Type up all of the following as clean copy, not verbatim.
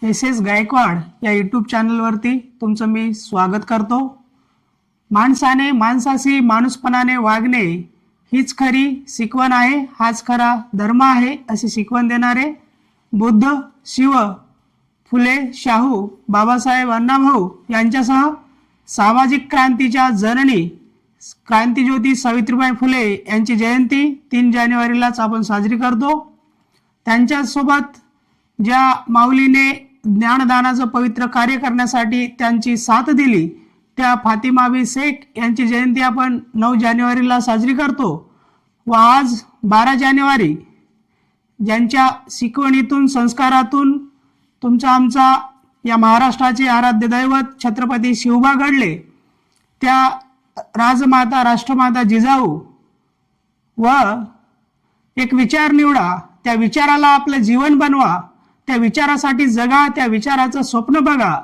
S Gaikwad या YouTube चॅनलवरती तुमचं मी स्वागत करतो। माणसाने माणसाशी माणूसपणाने वागणे हीच खरी शिकवण आहे, हाच खरा धर्म आहे अशी शिकवण देणारे बुद्ध, शिव, फुले, शाहू, बाबासाहेब अण्णाभाऊ यांच्यासह सामाजिक क्रांतीच्या जननी क्रांतिज्योती सावित्रीबाई फुले यांची जयंती 3 जानेवारीलाच आपण साजरी करतो। त्यांच्यासोबत ज्या माऊलीने ज्ञानदानाचं पवित्र कार्य करण्यासाठी त्यांची साथ दिली त्या फातिमा बी शेख यांची जयंती आपण 9 जानेवारीला साजरी करतो। व आज 12 जानेवारी ज्यांच्या शिकवणीतून संस्कारातून तुमचा आमचा या महाराष्ट्राचे आराध्य दैवत छत्रपती शिवबा घडले, त्या राजमाता राष्ट्रमाता जिजाऊ व एक विचार निवडा, त्या विचाराला आपलं जीवन बनवा, त्या विचारासाठी जगा, त्या विचाराचं स्वप्न बघा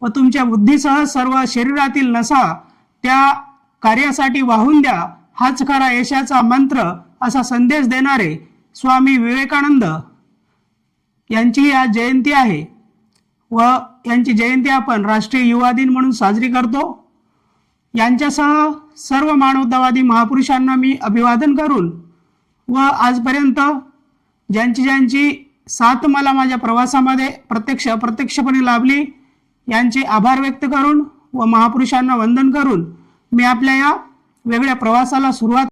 व तुमच्या बुद्धीसह सर्व शरीरातील नसा त्या कार्यासाठी वाहून द्या, हाच खरा यशाचा मंत्र असा संदेश देणारे स्वामी विवेकानंद यांची आज जयंती आहे व यांची जयंती आपण राष्ट्रीय युवा दिन म्हणून साजरी करतो। यांच्यासह सर्व मानवतावादी महापुरुषांना मी अभिवादन करून व आजपर्यंत ज्यांची साथ मला माझ्या प्रवासामध्ये प्रत्यक्षपणे लाभली यांचे आभार व्यक्त करून व महापुरुषांना वंदन करून मी आपल्या या वेगळ्या प्रवासाला सुरुवात